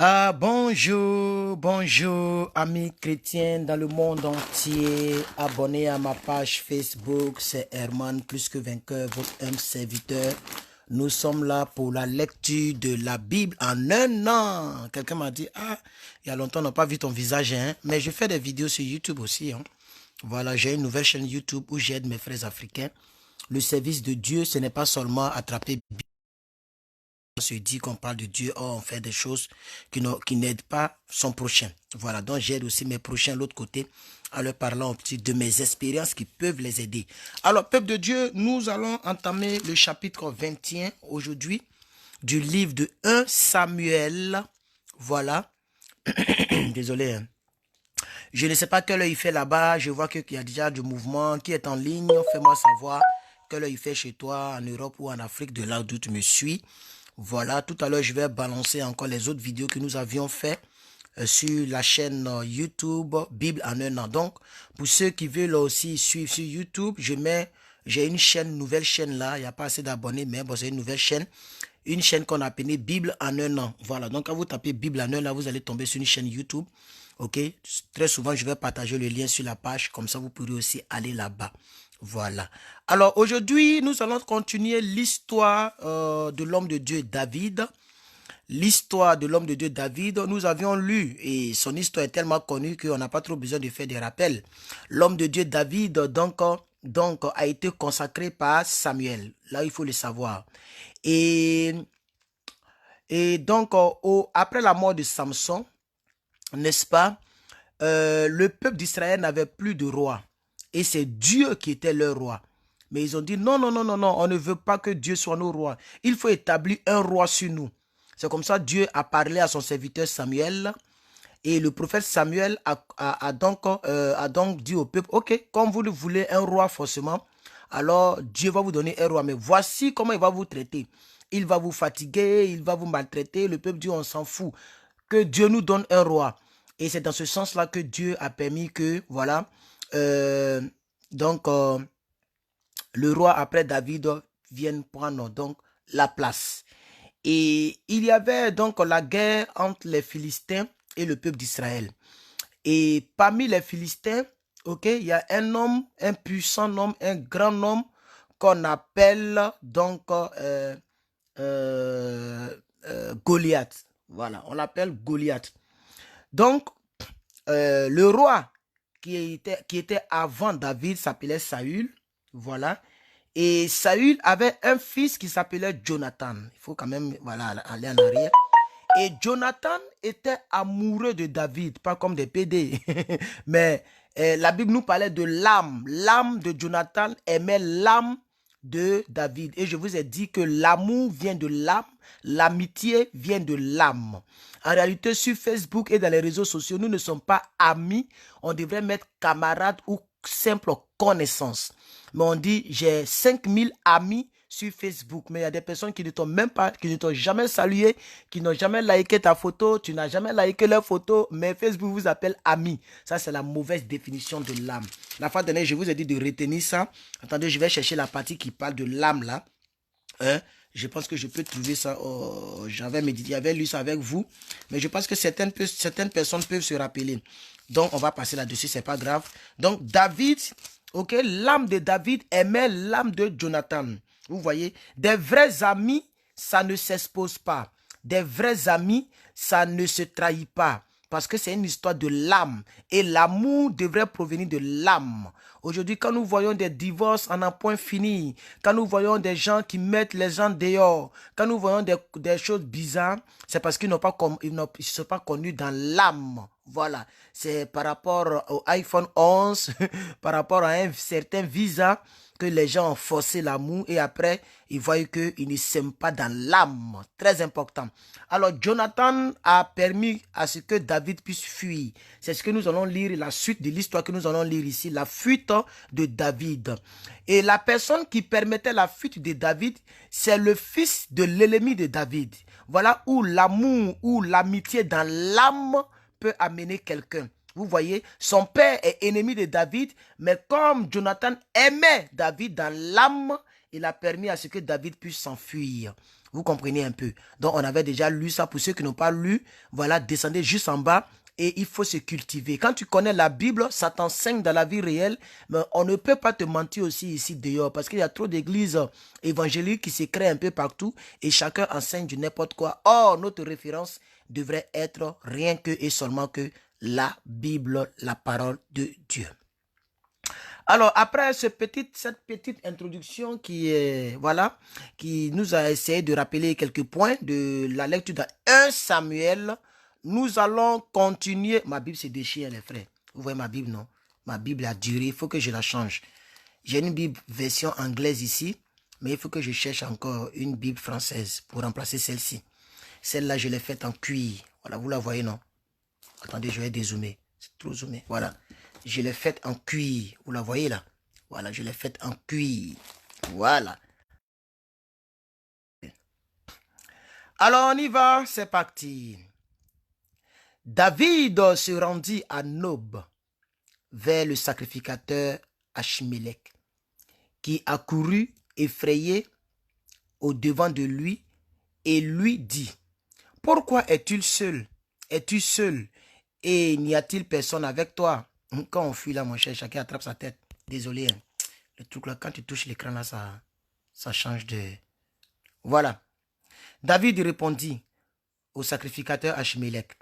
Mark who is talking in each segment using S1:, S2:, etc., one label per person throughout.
S1: Bonjour, amis chrétiens dans le monde entier, abonnés à ma page Facebook, c'est Herman, plus que vainqueur, votre humble serviteur. Nous sommes là pour la lecture de la Bible en un an. Quelqu'un m'a dit, il y a longtemps, on n'a pas vu ton visage, hein. Mais je fais des vidéos sur YouTube aussi, hein. Voilà, j'ai une nouvelle chaîne YouTube où j'aide mes frères africains. Le service de Dieu, ce n'est pas seulement attraper. On se dit qu'on parle de Dieu, on fait des choses qui n'aident pas son prochain. Voilà, donc j'aide aussi mes prochains de l'autre côté en leur parlant de mes expériences qui peuvent les aider. Alors, peuple de Dieu, nous allons entamer le chapitre 21 aujourd'hui du livre de 1 Samuel. Voilà. Désolé. Hein. Je ne sais pas quelle heure il fait là-bas. Je vois qu'il y a déjà du mouvement qui est en ligne. Fais-moi savoir quelle heure il fait chez toi en Europe ou en Afrique, de là où tu me suis. Voilà, tout à l'heure, je vais balancer encore les autres vidéos que nous avions fait sur la chaîne YouTube Bible en un an. Donc, pour ceux qui veulent aussi suivre sur YouTube, j'ai une chaîne, nouvelle chaîne là. Il n'y a pas assez d'abonnés, mais bon, c'est une nouvelle chaîne. Une chaîne qu'on a appelée Bible en un an. Voilà, donc quand vous tapez Bible en un an, vous allez tomber sur une chaîne YouTube. Ok, très souvent, je vais partager le lien sur la page. Comme ça, vous pourrez aussi aller là-bas. Voilà. Alors aujourd'hui, nous allons continuer l'histoire de l'homme de Dieu David. L'histoire de l'homme de Dieu David, nous avions lu et son histoire est tellement connue qu'on n'a pas trop besoin de faire des rappels. L'homme de Dieu David donc a été consacré par Samuel. Là, il faut le savoir. Et donc, après la mort de Samson, n'est-ce pas, le peuple d'Israël n'avait plus de roi. Et c'est Dieu qui était leur roi. Mais ils ont dit non, on ne veut pas que Dieu soit nos rois. Il faut établir un roi sur nous. C'est comme ça Dieu a parlé à son serviteur Samuel. Et le prophète Samuel a donc dit au peuple, ok, comme vous le voulez un roi forcément, alors Dieu va vous donner un roi. Mais voici comment il va vous traiter. Il va vous fatiguer, il va vous maltraiter. Le peuple dit, on s'en fout. Que Dieu nous donne un roi. Et c'est dans ce sens-là que Dieu a permis que, voilà, le roi après David vienne prendre donc la place. Et il y avait donc la guerre entre les Philistins et le peuple d'Israël. Et parmi les Philistins, ok, il y a un homme, un puissant homme, un grand homme qu'on appelle donc Goliath. Voilà, on l'appelle Goliath. Donc, le roi qui était avant David s'appelait Saül. Voilà. Et Saül avait un fils qui s'appelait Jonathan. Il faut quand même aller en arrière. Et Jonathan était amoureux de David, pas comme des PD. Mais la Bible nous parlait de l'âme. L'âme de Jonathan aimait l'âme de David. Et je vous ai dit que l'amour vient de l'âme, l'amitié vient de l'âme. En réalité, sur Facebook et dans les réseaux sociaux, nous ne sommes pas amis. On devrait mettre camarades ou simple connaissance. Mais on dit, j'ai 5000 amis sur Facebook, mais il y a des personnes qui ne t'ont même pas, qui ne t'ont jamais salué, qui n'ont jamais liké ta photo, tu n'as jamais liké leur photo, mais Facebook vous appelle ami. Ça, c'est la mauvaise définition de l'âme. La fois dernière, je vous ai dit de retenir ça. Attendez, je vais chercher la partie qui parle de l'âme là. Hein? Je pense que je peux trouver ça. J'avais lu ça avec vous, mais je pense que certaines personnes peuvent se rappeler. Donc, on va passer là-dessus, c'est pas grave. Donc, David, ok, l'âme de David aimait l'âme de Jonathan. Vous voyez, des vrais amis, ça ne s'expose pas. Des vrais amis, ça ne se trahit pas. Parce que c'est une histoire de l'âme. Et l'amour devrait provenir de l'âme. Aujourd'hui, quand nous voyons des divorces en un point fini, quand nous voyons des gens qui mettent les gens dehors, quand nous voyons des choses bizarres, c'est parce qu'ils ne sont pas connus dans l'âme. Voilà. C'est par rapport au iPhone 11, par rapport à un certain visa, que les gens ont forcé l'amour et après, ils voient qu'ils ne s'aiment pas dans l'âme. Très important. Alors, Jonathan a permis à ce que David puisse fuir. C'est ce que nous allons lire, la suite de l'histoire que nous allons lire ici, la fuite de David. Et la personne qui permettait la fuite de David, c'est le fils de l'ennemi de David. Voilà où l'amour ou l'amitié dans l'âme peut amener quelqu'un. Vous voyez, son père est ennemi de David, mais comme Jonathan aimait David dans l'âme, il a permis à ce que David puisse s'enfuir. Vous comprenez un peu. Donc, on avait déjà lu ça. Pour ceux qui n'ont pas lu, voilà, descendez juste en bas et il faut se cultiver. Quand tu connais la Bible, ça t'enseigne dans la vie réelle, mais on ne peut pas te mentir aussi ici dehors parce qu'il y a trop d'églises évangéliques qui se créent un peu partout et chacun enseigne du n'importe quoi. Or, notre référence devrait être rien que et seulement que la Bible, la parole de Dieu. Alors, après cette petite introduction voilà, qui nous a essayé de rappeler quelques points de la lecture dans 1 Samuel, nous allons continuer. Ma Bible se déchire, les frères. Vous voyez ma Bible, non? Ma Bible a duré, il faut que je la change. J'ai une Bible version anglaise ici, mais il faut que je cherche encore une Bible française pour remplacer celle-ci. Celle-là, je l'ai faite en cuir. Voilà, vous la voyez, non? Attendez, je vais dézoomer. C'est trop zoomé. Voilà. Je l'ai faite en cuir. Vous la voyez là? Voilà, je l'ai faite en cuir. Voilà. Alors, on y va. C'est parti. David se rendit à Nob vers le sacrificateur Achimélec, qui accourut effrayé au devant de lui et lui dit: pourquoi es-tu seul? Es-tu seul? Et n'y a-t-il personne avec toi? Quand on fuit là, mon cher, chacun attrape sa tête. Désolé. Hein. Le truc là, quand tu touches l'écran là, ça change de... Voilà. David répondit au sacrificateur Achimélec: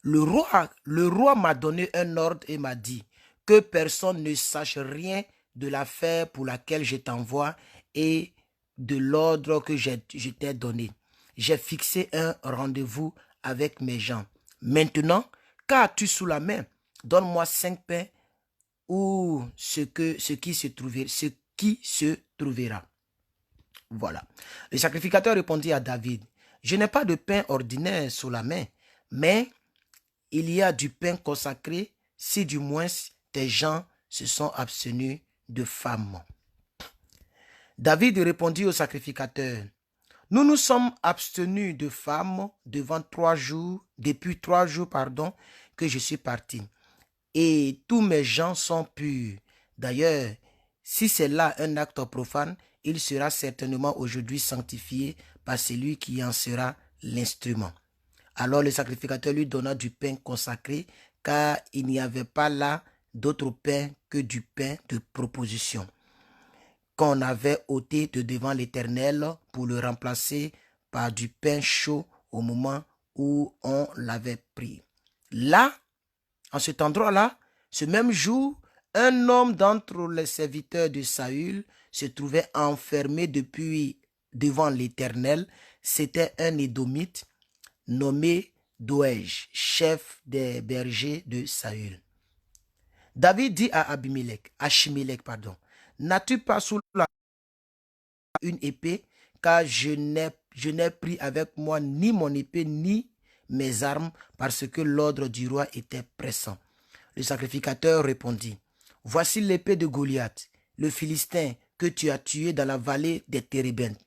S1: le roi m'a donné un ordre et m'a dit que personne ne sache rien de l'affaire pour laquelle je t'envoie et de l'ordre que je t'ai donné. J'ai fixé un rendez-vous avec mes gens. Maintenant, qu'as-tu sous la main? Donne-moi 5 pains ou ce qui se trouvera. Voilà. Le sacrificateur répondit à David: je n'ai pas de pain ordinaire sous la main, mais il y a du pain consacré si du moins tes gens se sont abstenus de femmes. David répondit au sacrificateur: nous nous sommes abstenus de femmes depuis 3 jours, que je suis parti. Et tous mes gens sont purs. D'ailleurs, si c'est là un acte profane, il sera certainement aujourd'hui sanctifié par celui qui en sera l'instrument. Alors le sacrificateur lui donna du pain consacré, car il n'y avait pas là d'autre pain que du pain de proposition, qu'on avait ôté de devant l'Éternel pour le remplacer par du pain chaud au moment où on l'avait pris. Là, en cet endroit-là, ce même jour, un homme d'entre les serviteurs de Saül se trouvait enfermé devant l'Éternel. C'était un Édomite nommé Doeg, chef des bergers de Saül. David dit à Achimélec, n'as-tu pas sous la une épée, car je n'ai pris avec moi ni mon épée ni mes armes, parce que l'ordre du roi était pressant. Le sacrificateur répondit: voici l'épée de Goliath, le Philistin que tu as tué dans la vallée des Térébintes.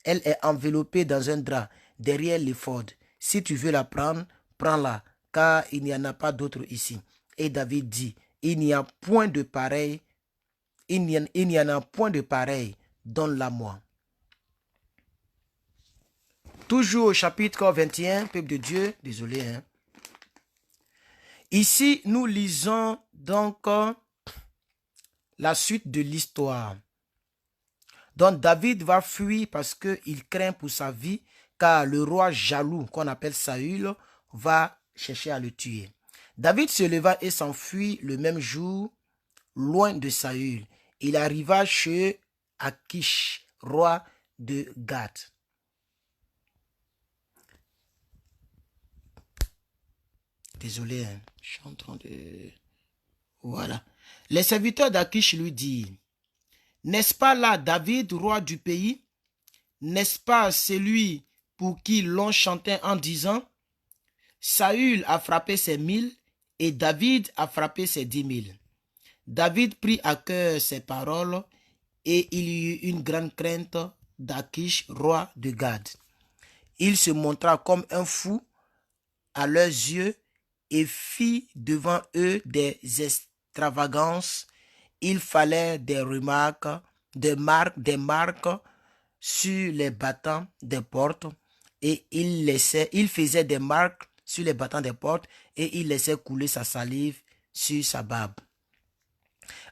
S1: Elle est enveloppée dans un drap derrière l'éphod. Si tu veux la prendre, prends-la, car il n'y en a pas d'autre ici. Et David dit: il n'y en a point de pareil, donne-la moi. Toujours au chapitre 21, peuple de Dieu, désolé. Hein. Ici, nous lisons donc la suite de l'histoire. Donc David va fuir parce qu'il craint pour sa vie, car le roi jaloux, qu'on appelle Saül, va chercher à le tuer. David se leva et s'enfuit le même jour, loin de Saül. Il arriva chez Akish, roi de Gath. Désolé, hein, je suis en train de... Voilà. Les serviteurs d'Akish lui disent: n'est-ce pas là David, roi du pays? N'est-ce pas celui pour qui l'on chantait en disant: Saül a frappé ses 1000 et David a frappé ses 10 000. David prit à cœur ces paroles et il y eut une grande crainte d'Akish, roi de Gad. Il se montra comme un fou à leurs yeux et fit devant eux des extravagances. Il fallait des marques sur les battants des portes et il faisait des marques sur les battants des portes et il laissait couler sa salive sur sa barbe.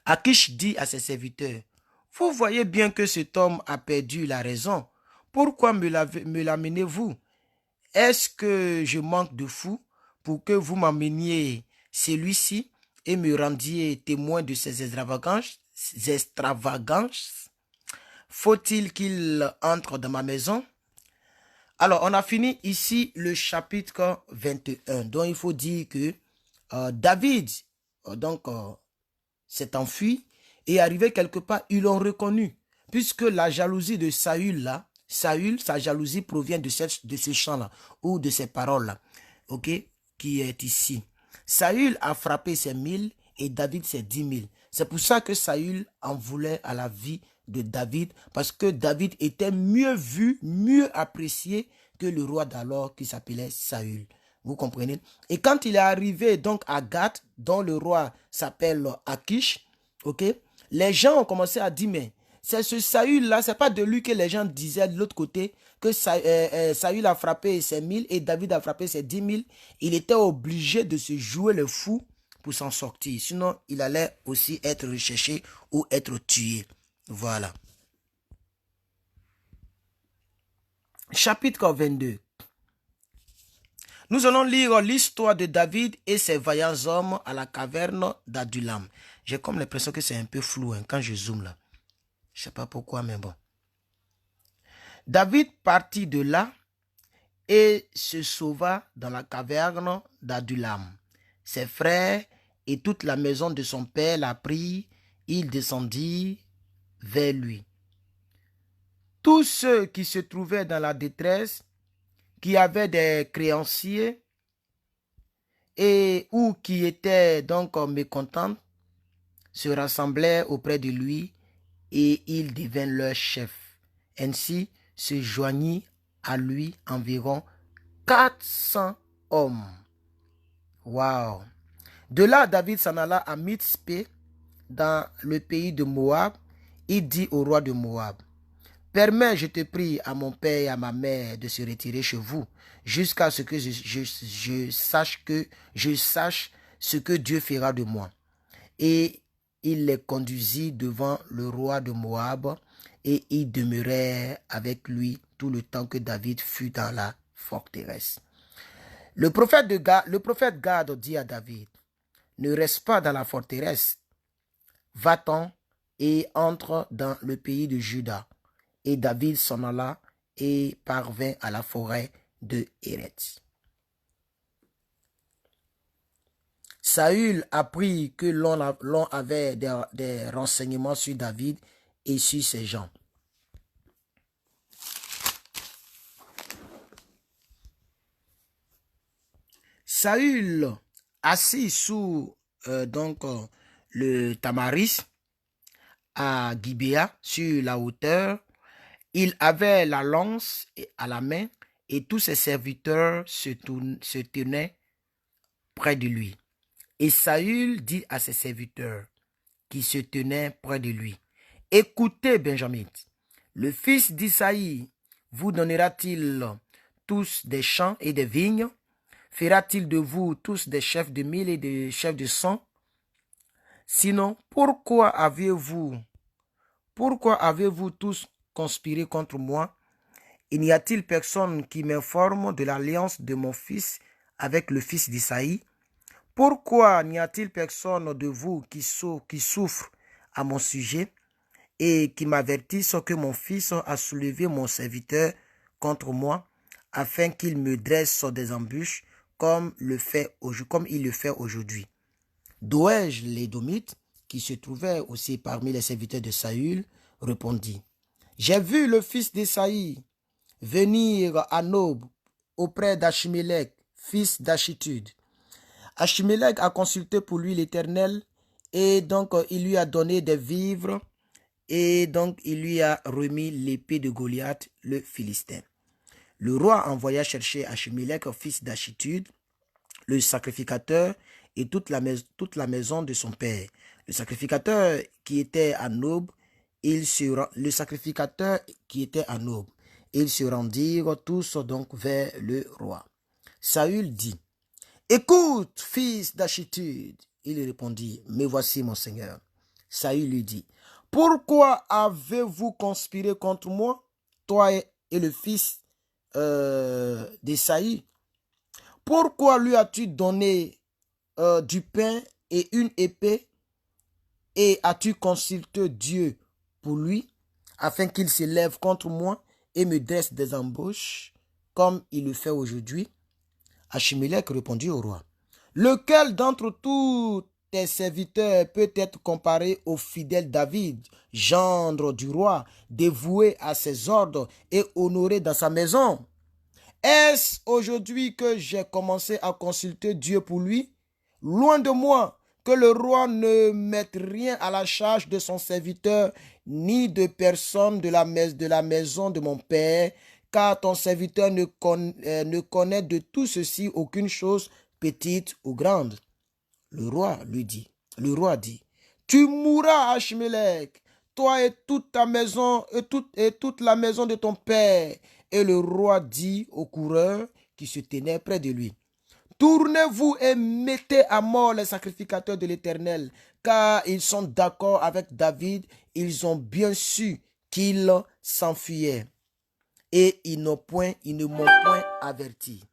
S1: Akish dit à ses serviteurs, « Vous voyez bien que cet homme a perdu la raison. Pourquoi me l'amenez-vous? Est-ce que je manque de fou pour que vous m'ameniez celui-ci et me rendiez témoin de ces extravagances? Faut-il qu'il entre dans ma maison? » Alors, on a fini ici le chapitre 21. Donc, il faut dire que David s'est enfui et arrivé quelque part, ils l'ont reconnu. Puisque la jalousie de Saül, là, sa jalousie provient de ce chant-là ou de ces paroles-là, ok, qui est ici. Saül a frappé ses 1000 et David ses 10 000. C'est pour ça que Saül en voulait à la vie de David, parce que David était mieux vu, mieux apprécié que le roi d'alors qui s'appelait Saül. Vous comprenez? Et quand il est arrivé donc à Gath, dont le roi s'appelle Akish, ok, les gens ont commencé à dire, mais c'est ce Saül-là, c'est pas de lui que les gens disaient de l'autre côté que Saül a frappé ses 1000 et David a frappé ses 10 000. Il était obligé de se jouer le fou pour s'en sortir. Sinon, il allait aussi être recherché ou être tué. Voilà. Chapitre 22. Nous allons lire l'histoire de David et ses vaillants hommes à la caverne d'Adulam. J'ai comme l'impression que c'est un peu flou quand je zoome là. Je ne sais pas pourquoi, mais bon. David partit de là et se sauva dans la caverne d'Adulam. Ses frères et toute la maison de son père l'a pris. Il descendit vers lui. Tous ceux qui se trouvaient dans la détresse, qui avaient des créanciers et ou qui étaient donc mécontents, se rassemblaient auprès de lui et il devint leur chef. Ainsi se joignit à lui environ 400 hommes. Wow! De là, David s'en alla à Mitzpé, dans le pays de Moab. Il dit au roi de Moab, « Permets, je te prie, à mon père et à ma mère de se retirer chez vous, jusqu'à ce que je sache ce que Dieu fera de moi. » Et il les conduisit devant le roi de Moab, et ils demeurèrent avec lui tout le temps que David fut dans la forteresse. Le prophète Gad dit à David, « Ne reste pas dans la forteresse, va-t'en et entre dans le pays de Juda. » Et David s'en alla et parvint à la forêt de Héretz. Saül apprit que l'on avait des renseignements sur David et sur ses gens. Saül, assis sous le tamaris à Gibéa, sur la hauteur, il avait la lance à la main et tous ses serviteurs se tenaient près de lui. Et Saül dit à ses serviteurs qui se tenaient près de lui, « Écoutez, Benjamin, le fils d'Isaïe vous donnera-t-il tous des champs et des vignes? Fera-t-il de vous tous des chefs de 1000 et des chefs de 100? Sinon, pourquoi avez-vous tous conspiré contre moi? Il n'y a-t-il personne qui m'informe de l'alliance de mon fils avec le fils d'Isaïe? Pourquoi n'y a-t-il personne de vous qui souffre à mon sujet et qui m'avertisse que mon fils a soulevé mon serviteur contre moi, afin qu'il me dresse des embûches comme il le fait aujourd'hui? » Doeg l'Édomite, qui se trouvait aussi parmi les serviteurs de Saül, répondit, « J'ai vu le fils d'Isaïe venir à Nob auprès d'Achimélec, fils d'Achitude. Achimélec a consulté pour lui l'Éternel et donc il lui a donné des vivres et donc il lui a remis l'épée de Goliath, le Philistin. Le roi envoya chercher Achimélec, fils d'Achitude, le sacrificateur et toute la maison de son père. Le sacrificateur qui était à Nob le sacrificateur qui était à Nob. Ils se rendirent tous donc vers le roi. Saül dit, « Écoute, fils d'Achitude. » Il répondit, « Me voici, mon Seigneur. » Saül lui dit, « Pourquoi avez-vous conspiré contre moi, toi et le fils d'Esaïe? Pourquoi lui as-tu donné du pain et une épée, et as-tu consulté Dieu pour lui, afin qu'il se lève contre moi et me dresse des embauches, comme il le fait aujourd'hui? » Achimélec répondit au roi, « Lequel d'entre tous tes serviteurs peut être comparé au fidèle David, gendre du roi, dévoué à ses ordres et honoré dans sa maison? Est-ce aujourd'hui que j'ai commencé à consulter Dieu pour lui? Loin de moi que le roi ne mette rien à la charge de son serviteur, ni de personne de la maison de mon père, car ton serviteur ne connaît de tout ceci aucune chose, petite ou grande. » Le roi dit, « Tu mourras, Achimélec, toi et toute ta maison et toute la maison de ton père. » Et le roi dit aux coureurs qui se tenaient près de lui, « Tournez-vous et mettez à mort les sacrificateurs de l'Éternel, car ils sont d'accord avec David, ils ont bien su qu'il s'enfuyait. Et ils ne m'ont point averti.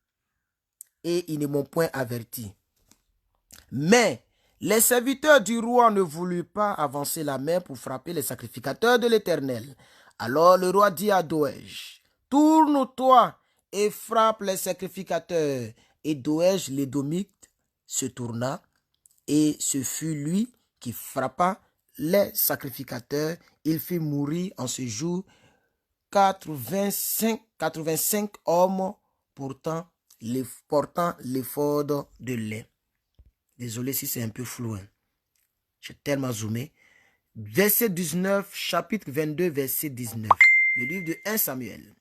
S1: Mais les serviteurs du roi ne voulurent pas avancer la main pour frapper les sacrificateurs de l'Éternel. Alors le roi dit à Doeg, « Tourne-toi et frappe les sacrificateurs. » Et Doeg l'Édomite se tourna, et ce fut lui qui frappa les sacrificateurs. Il fit mourir en ce jour 85 hommes portant l'éphod de lin. Désolé si c'est un peu flou. J'ai tellement zoomé. Verset 19, chapitre 22, verset 19. Le livre de 1 Samuel.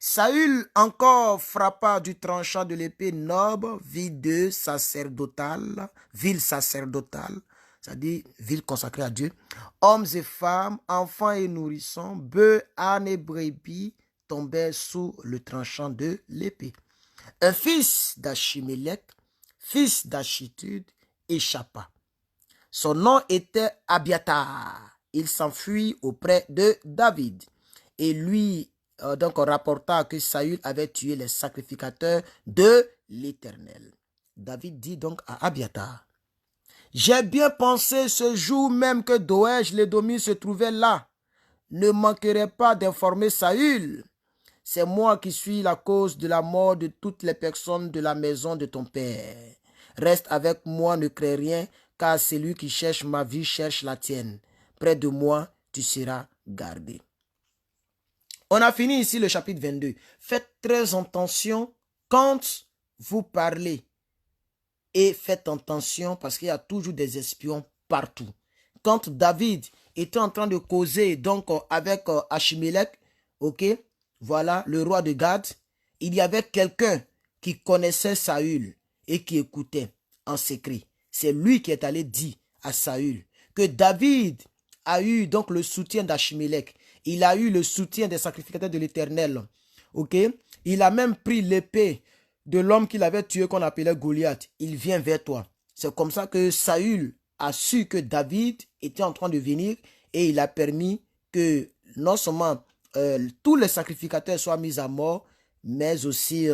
S1: Saül encore frappa du tranchant de l'épée Nob, ville sacerdotale, c'est-à-dire ville consacrée à Dieu, hommes et femmes, enfants et nourrissons, bœufs, ânes et brebis tombèrent sous le tranchant de l'épée. Un fils d'Achimélec, fils d'Achitude, échappa. Son nom était Abiatar. Il s'enfuit auprès de David. Et lui, donc, on rapporta que Saül avait tué les sacrificateurs de l'Éternel. David dit donc à Abiatar, « J'ai bien pensé ce jour même que Doeg l'Édomite se trouvait là. Ne manquerait pas d'informer Saül. C'est moi qui suis la cause de la mort de toutes les personnes de la maison de ton père. Reste avec moi, ne crains rien, car celui qui cherche ma vie cherche la tienne. Près de moi, tu seras gardé. » On a fini ici le chapitre 22. Faites très attention quand vous parlez. Et faites attention parce qu'il y a toujours des espions partout. Quand David était en train de causer donc avec Achimélec, ok, voilà, le roi de Gad, il y avait quelqu'un qui connaissait Saül et qui écoutait en secret. C'est lui qui est allé dire à Saül que David a eu donc le soutien d'Achimélec. Il a eu le soutien des sacrificateurs de l'Éternel. Ok? Il a même pris l'épée de l'homme qu'il avait tué qu'on appelait Goliath. Il vient vers toi. C'est comme ça que Saül a su que David était en train de venir et il a permis que non seulement tous les sacrificateurs soient mis à mort, mais aussi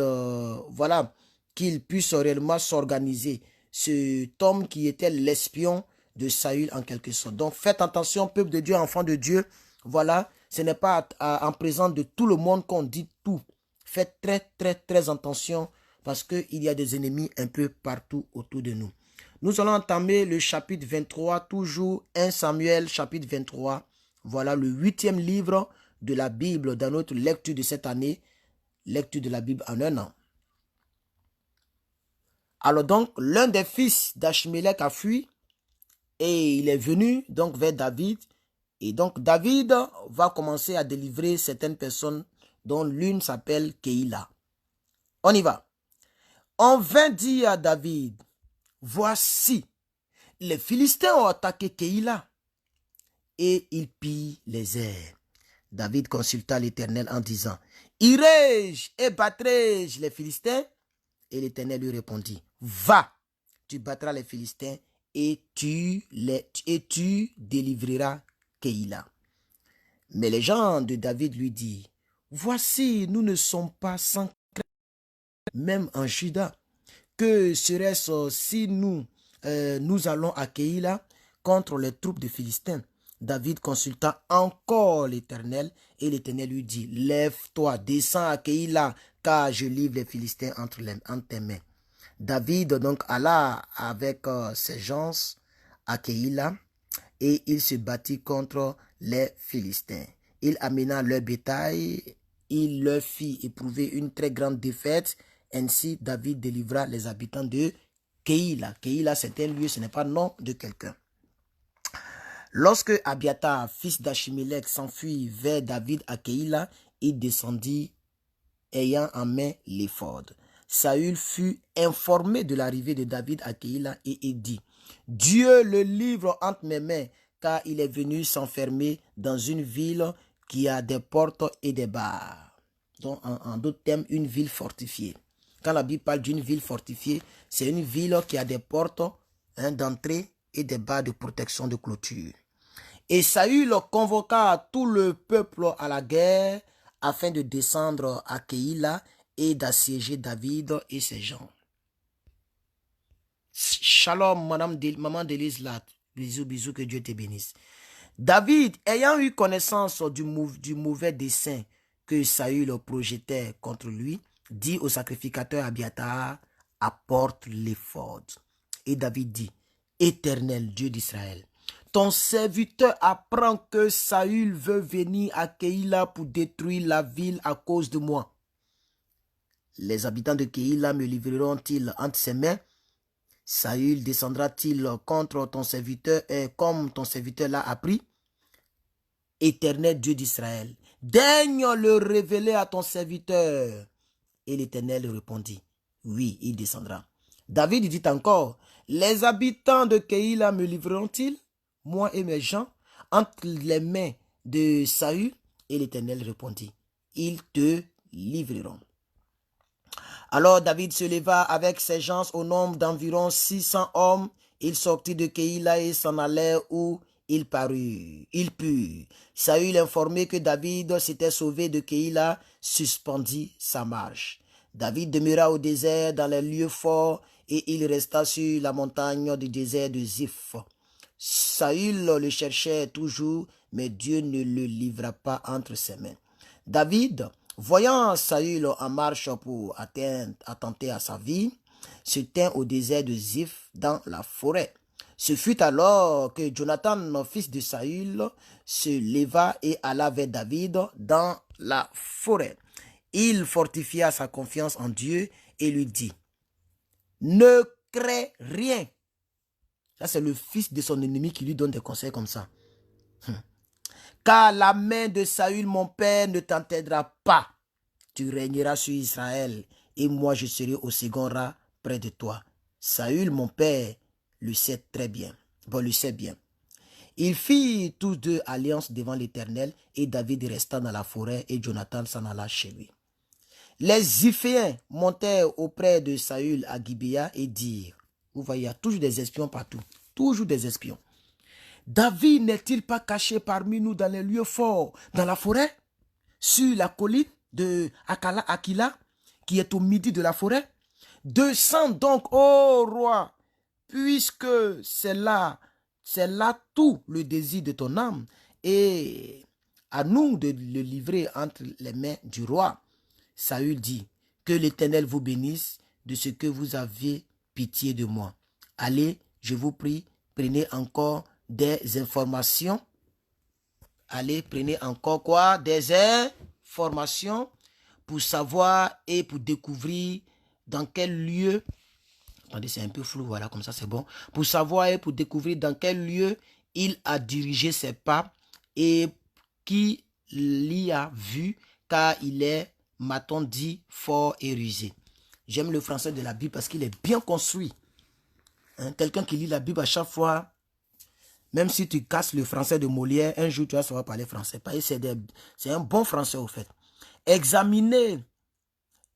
S1: voilà, qu'ils puissent réellement s'organiser. Cet homme qui était l'espion de Saül en quelque sorte. Donc faites attention, peuple de Dieu, enfant de Dieu. Voilà, ce n'est pas en présence de tout le monde qu'on dit tout. Faites très attention parce qu'il y a des ennemis un peu partout autour de nous. Nous allons entamer le chapitre 23, toujours 1 Samuel chapitre 23. Voilà le 8e livre de la Bible dans notre lecture de cette année. Lecture de la Bible en un an. Alors donc, l'un des fils d'Achimélec a fui et il est venu donc vers David. Et donc, David va commencer à délivrer certaines personnes dont l'une s'appelle Keïla. On y va. On vint dire à David, « Voici, les Philistins ont attaqué Keïla. » et il pille les airs. David consulta l'Éternel en disant, « Irai-je et battrai-je les Philistins ?» Et l'Éternel lui répondit, « Va, tu battras les Philistins et tu délivreras Keïla. » Mais les gens de David lui dirent, « Voici, nous ne sommes pas sans crainte, même en Juda. Que serait-ce si nous allons à Keïla contre les troupes des Philistins? » David consulta encore l'Éternel et l'Éternel lui dit, « Lève-toi, descends à Keïla, car je livre les Philistins entre tes mains. » David donc alla avec ses gens à Keïla et il se battit contre les Philistins. Il amena leur bétail, il leur fit éprouver une très grande défaite. Ainsi, David délivra les habitants de Keïla. Keïla, c'est un lieu, ce n'est pas le nom de quelqu'un. Lorsque Abiathar, fils d'Achimélec, s'enfuit vers David à Keïla, il descendit ayant en main l'éphod. Saül fut informé de l'arrivée de David à Keïla et il dit, « Dieu le livre entre mes mains, car il est venu s'enfermer dans une ville qui a des portes et des barres. » Donc, en d'autres termes, une ville fortifiée. Quand la Bible parle d'une ville fortifiée, c'est une ville qui a des portes d'entrée et des barres de protection de clôture. Et Saül convoqua tout le peuple à la guerre afin de descendre à Keïla et d'assiéger David et ses gens. Shalom, maman d'Élise là. Bisous, bisous, que Dieu te bénisse. David, ayant eu connaissance du mauvais dessein que Saül projetait contre lui, dit au sacrificateur Abiathar, apporte l'éphod. Et David dit, Éternel Dieu d'Israël, ton serviteur apprend que Saül veut venir à Keïla pour détruire la ville à cause de moi. Les habitants de Keïla me livreront-ils entre ses mains? Saül descendra-t-il contre ton serviteur comme ton serviteur l'a appris? Éternel Dieu d'Israël, daigne le révéler à ton serviteur. Et l'Éternel répondit, oui, il descendra. David dit encore, les habitants de Keïla me livreront-ils, moi et mes gens, entre les mains de Saül? Et l'Éternel répondit, ils te livreront. Alors David se leva avec ses gens au nombre d'environ 600 hommes. Il sortit de Keïla et s'en allait où il put. Saül, informé que David s'était sauvé de Keïla, suspendit sa marche. David demeura au désert dans les lieux forts et il resta sur la montagne du désert de Ziph. Saül le cherchait toujours, mais Dieu ne le livra pas entre ses mains. David, voyant Saül en marche pour attenter à sa vie, se tint au désert de Ziph dans la forêt. Ce fut alors que Jonathan, fils de Saül, se leva et alla vers David dans la forêt. Il fortifia sa confiance en Dieu et lui dit, « Ne crains rien. » Ça, c'est le fils de son ennemi qui lui donne des conseils comme ça. Car la main de Saül, mon père, ne t'entendra pas. Tu régneras sur Israël, et moi je serai au second rang près de toi. Saül, mon père, le sait très bien. Bon, le sait bien. Ils firent tous deux alliance devant l'Éternel, et David resta dans la forêt, et Jonathan s'en alla chez lui. Les Ziphéens montèrent auprès de Saül à Gibéa et dirent, vous voyez, il y a toujours des espions partout, toujours des espions. David n'est-il pas caché parmi nous dans les lieux forts, dans la forêt, sur la colline de Aquila, qui est au midi de la forêt? Descends donc, ô roi, puisque c'est là tout le désir de ton âme, et à nous de le livrer entre les mains du roi. Saül dit, que l'Éternel vous bénisse de ce que vous avez pitié de moi. Allez, je vous prie, prenez encore des informations. Allez, prenez encore quoi? Des informations pour savoir et pour découvrir dans quel lieu. Attendez, c'est un peu flou, voilà, comme ça c'est bon. Pour savoir et pour découvrir dans quel lieu il a dirigé ses pas et qui l'y a vu, car il est, m'a-t-on dit, fort et rusé. J'aime le français de la Bible parce qu'il est bien construit. Quelqu'un qui lit la Bible à chaque fois, Même si tu casses le français de Molière, un jour tu vas savoir parler français. C'est un bon français au fait. Examinez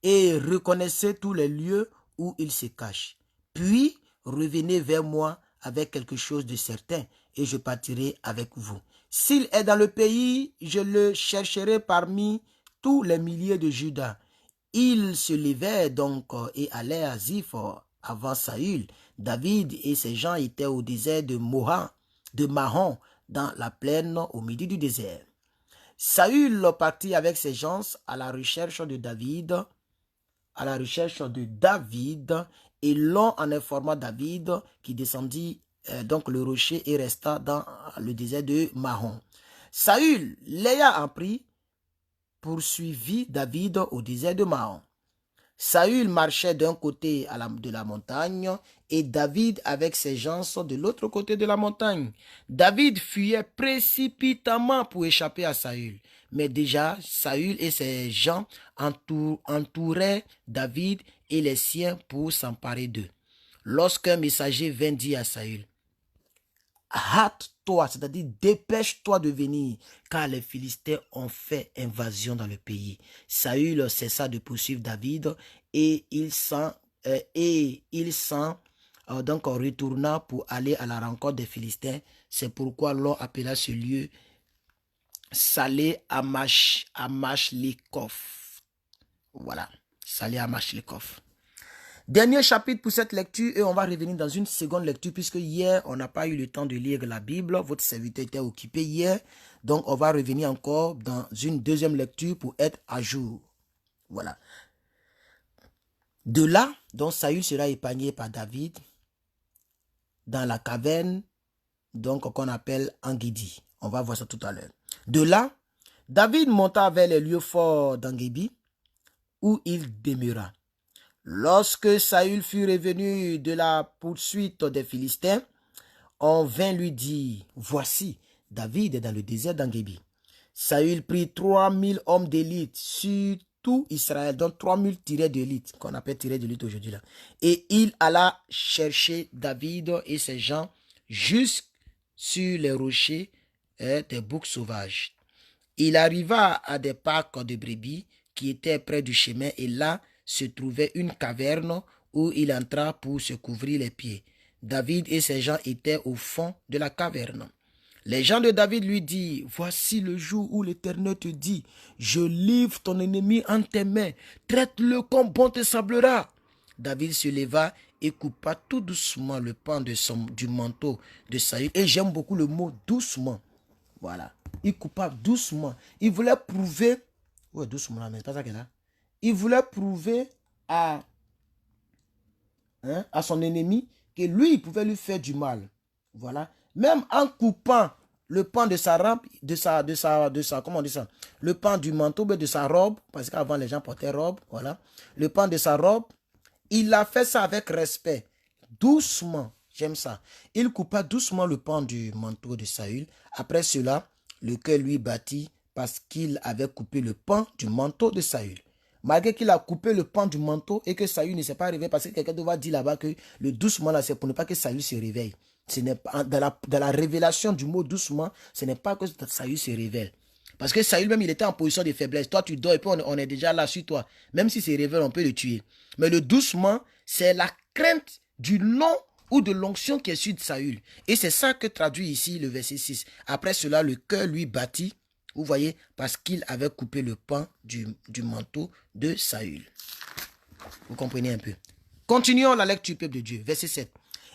S1: et reconnaissez tous les lieux où il se cache. Puis, revenez vers moi avec quelque chose de certain et je partirai avec vous. S'il est dans le pays, je le chercherai parmi tous les milliers de Juda. Ils se levaient donc et allaient à Ziph avant Saül. David et ses gens étaient au désert de Mahon, dans la plaine au midi du désert. Saül partit avec ses gens à la recherche de David, et l'on en informa David qui descendit donc le rocher et resta dans le désert de Mahon. Saül, l'ayant appris, poursuivit David au désert de Mahon. Saül marchait d'un côté de la montagne et David avec ses gens de l'autre côté de la montagne. David fuyait précipitamment pour échapper à Saül. Mais déjà, Saül et ses gens entouraient David et les siens pour s'emparer d'eux. Lorsqu'un messager vint dire à Saül, hâte-toi, c'est-à-dire dépêche-toi de venir, car les Philistins ont fait invasion dans le pays. Saül cessa de poursuivre David et il donc retourna pour aller à la rencontre des Philistins. C'est pourquoi l'on appela ce lieu Salé Amashlikov. Voilà, Salé Amashlikov. Dernier chapitre pour cette lecture et on va revenir dans une seconde lecture puisque hier, on n'a pas eu le temps de lire la Bible. Votre serviteur était occupé hier. Donc, on va revenir encore dans une deuxième lecture pour être à jour. Voilà. De là, donc Saül sera épargné par David dans la caverne donc qu'on appelle Engedi. On va voir ça tout à l'heure. De là, David monta vers les lieux forts d'Engedi où il demeura. Lorsque Saül fut revenu de la poursuite des Philistins, on vint lui dire, voici, David est dans le désert d'Engedi. Saül prit 3000 hommes d'élite sur tout Israël, donc 3000 tirés d'élite, qu'on appelle tirés d'élite aujourd'hui là. Et il alla chercher David et ses gens jusque sur les rochers des boucs sauvages. Il arriva à des parcs de brebis qui étaient près du chemin et là, se trouvait une caverne où il entra pour se couvrir les pieds. David et ses gens étaient au fond de la caverne. Les gens de David lui dirent, voici le jour où l'Éternel te dit, je livre ton ennemi en tes mains, traite-le comme bon te semblera. David se leva et coupa tout doucement le pan du manteau de Saül. Et j'aime beaucoup le mot doucement. Voilà. Il coupa doucement. Il voulait prouver, ouais, doucement, mais c'est pas ça qu'elle a. Il voulait prouver à son ennemi que lui, il pouvait lui faire du mal. Voilà. Même en coupant le pan de sa robe, comment on dit ça? Le pan du manteau, de sa robe, parce qu'avant les gens portaient robe, voilà. Le pan de sa robe, il a fait ça avec respect. Doucement, j'aime ça. Il coupa doucement le pan du manteau de Saül. Après cela, le cœur lui battit parce qu'il avait coupé le pan du manteau de Saül. Malgré qu'il a coupé le pan du manteau et que Saül ne s'est pas réveillé, parce que quelqu'un doit dire là-bas que le doucement là, c'est pour ne pas que Saül se réveille. Ce n'est pas, dans la révélation du mot doucement, ce n'est pas que Saül se révèle. Parce que Saül même, il était en position de faiblesse. Toi, tu dors et puis on est déjà là sur toi. Même si c'est révèle, on peut le tuer. Mais le doucement, c'est la crainte du nom ou de l'onction qui est sur Saül. Et c'est ça que traduit ici le verset 6. Après cela, le cœur lui battit. Vous voyez, parce qu'il avait coupé le pan du manteau de Saül. Vous comprenez un peu. Continuons la lecture du peuple de Dieu. Verset 7.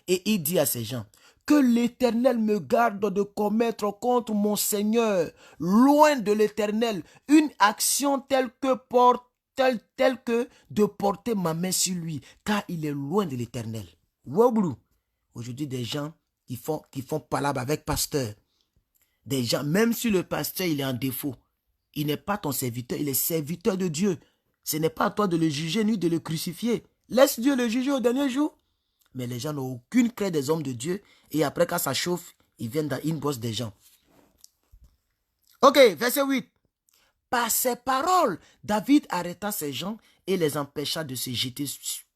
S1: Et il dit à ses gens, que l'Éternel me garde de commettre contre mon Seigneur, loin de l'Éternel, une action telle que de porter ma main sur lui, car il est loin de l'Éternel. Aujourd'hui, des gens qui font palabre avec pasteur. Des gens, même si le pasteur il est en défaut, il n'est pas ton serviteur, il est serviteur de Dieu. Ce n'est pas à toi de le juger ni de le crucifier. Laisse Dieu le juger au dernier jour. Mais les gens n'ont aucune crainte des hommes de Dieu. Et après, quand ça chauffe, ils viennent dans une bosse des gens. Ok, verset 8. Par ces paroles, David arrêta ses gens et les empêcha de se jeter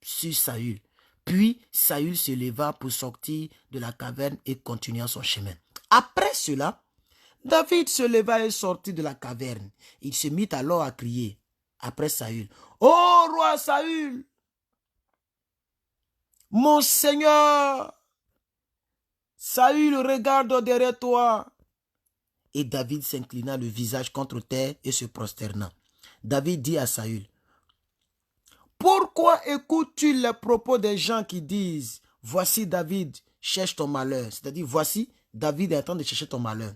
S1: sur Saül. Puis Saül se leva pour sortir de la caverne et continua son chemin. Après cela, David se leva et sortit de la caverne. Il se mit alors à crier après Saül. Ô roi Saül, mon Seigneur, Saül regarde derrière toi. Et David s'inclina le visage contre terre et se prosterna. David dit à Saül, pourquoi écoutes-tu les propos des gens qui disent, voici David cherche ton malheur. C'est-à-dire, voici David est en train de chercher ton malheur.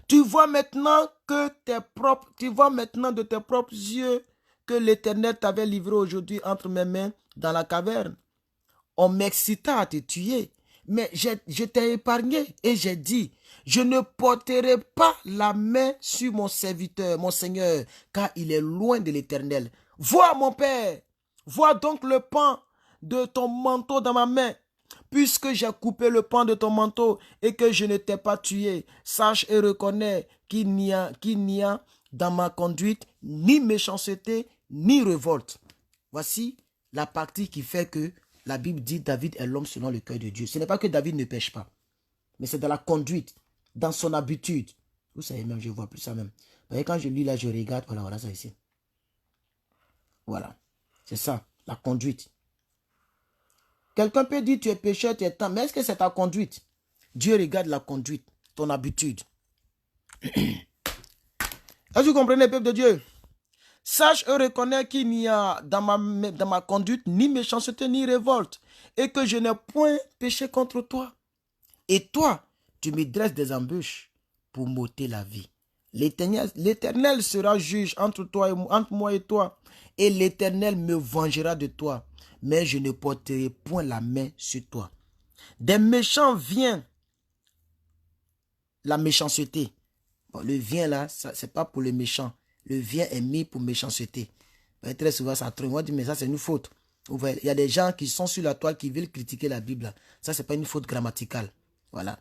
S1: Tu vois maintenant de tes propres yeux que l'Éternel t'avait livré aujourd'hui entre mes mains dans la caverne. On m'excita à te tuer, mais je t'ai épargné et j'ai dit, je ne porterai pas la main sur mon serviteur, mon Seigneur, car il est loin de l'Éternel. Vois mon Père, vois donc le pan de ton manteau dans ma main. Puisque j'ai coupé le pan de ton manteau et que je ne t'ai pas tué, sache et reconnais qu'il n'y a dans ma conduite ni méchanceté ni révolte. Voici la partie qui fait que la Bible dit David est l'homme selon le cœur de Dieu. Ce n'est pas que David ne pêche pas, mais c'est dans la conduite, dans son habitude. Vous savez même, je ne vois plus ça même. Vous voyez, quand je lis là, je regarde, voilà ça ici. Voilà, c'est ça, la conduite. Quelqu'un peut dire tu es pécheur, tu es temps, mais est-ce que c'est ta conduite? Dieu regarde la conduite, ton habitude. Est-ce que vous comprenez, peuple de Dieu? Sache et reconnais qu'il n'y a dans ma conduite ni méchanceté ni révolte, et que je n'ai point péché contre toi. Et toi, tu me dresses des embûches pour m'ôter la vie. L'Éternel sera juge entre moi et toi, et l'Éternel me vengera de toi, mais je ne porterai point la main sur toi. Des méchants vient la méchanceté. Bon, le vient là, c'est pas pour les méchants. Le vient est mis pour méchanceté. Très souvent, ça trompe. Moi, je dis, mais ça, c'est une faute. Il y a des gens qui sont sur la toile qui veulent critiquer la Bible. Ça, c'est pas une faute grammaticale. Voilà.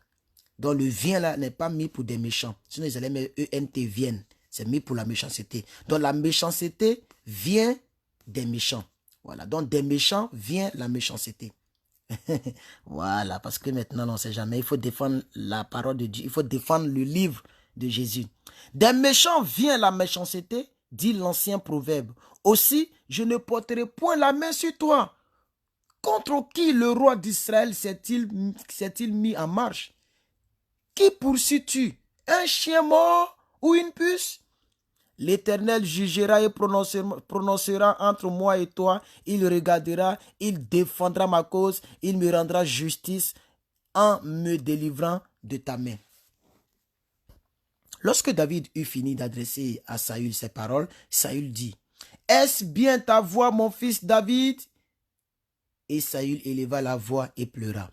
S1: Donc, le vient là n'est pas mis pour des méchants. Sinon, ils allaient mettre ENT viennent. C'est mis pour la méchanceté. Donc, la méchanceté vient des méchants. Voilà. Donc, des méchants vient la méchanceté. Voilà. Parce que maintenant, on ne sait jamais. Il faut défendre la parole de Dieu. Il faut défendre le livre de Jésus. Des méchants vient la méchanceté, dit l'ancien proverbe. Aussi, je ne porterai point la main sur toi. Contre qui le roi d'Israël s'est-il mis en marche? Qui poursuis-tu? Un chien mort ou une puce? L'Éternel jugera et prononcera entre moi et toi. Il regardera, il défendra ma cause, il me rendra justice en me délivrant de ta main. Lorsque David eut fini d'adresser à Saül ces paroles, Saül dit, « Est-ce bien ta voix, mon fils David ?» Et Saül éleva la voix et pleura.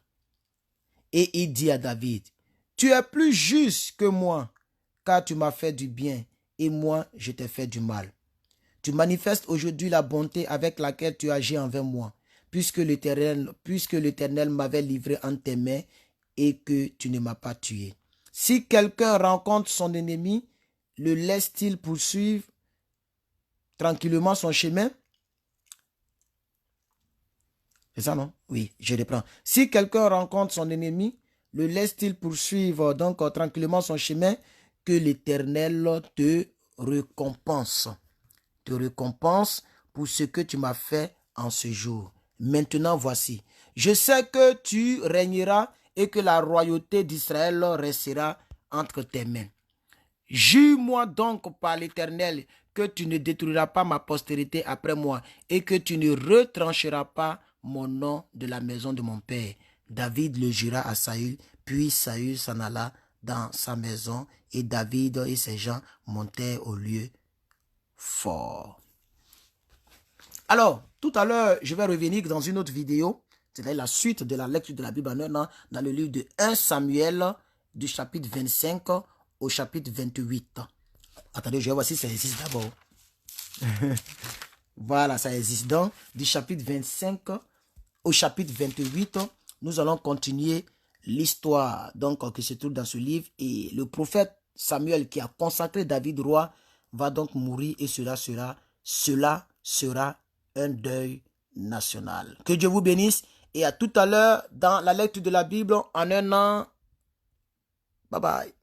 S1: Et il dit à David, « Tu es plus juste que moi, car tu m'as fait du bien, et moi je t'ai fait du mal. Tu manifestes aujourd'hui la bonté avec laquelle tu agis envers moi, puisque l'Éternel m'avait livré entre tes mains et que tu ne m'as pas tué. Si quelqu'un rencontre son ennemi, le laisse-t-il poursuivre tranquillement son chemin? » C'est ça, non? Oui, je reprends. Si quelqu'un rencontre son ennemi, le laisse-t-il poursuivre donc tranquillement son chemin? Que l'Éternel te récompense. Te récompense pour ce que tu m'as fait en ce jour. Maintenant, voici. Je sais que tu régneras et que la royauté d'Israël restera entre tes mains. Jure-moi donc par l'Éternel que tu ne détruiras pas ma postérité après moi et que tu ne retrancheras pas mon nom de la maison de mon père. David le jura à Saül, puis Saül s'en alla dans sa maison et David et ses gens montèrent au lieu fort. Alors, tout à l'heure, je vais revenir dans une autre vidéo. C'est la suite de la lecture de la Bible dans le livre de 1 Samuel du chapitre 25 au chapitre 28. Attendez, je vais voir si ça existe d'abord. Voilà, ça existe. Donc, du chapitre 25 au chapitre 28, nous allons continuer l'histoire donc qui se trouve dans ce livre. Et le prophète Samuel qui a consacré David roi va donc mourir et cela sera un deuil national. Que Dieu vous bénisse et à tout à l'heure dans la lecture de la Bible en un an Bye bye.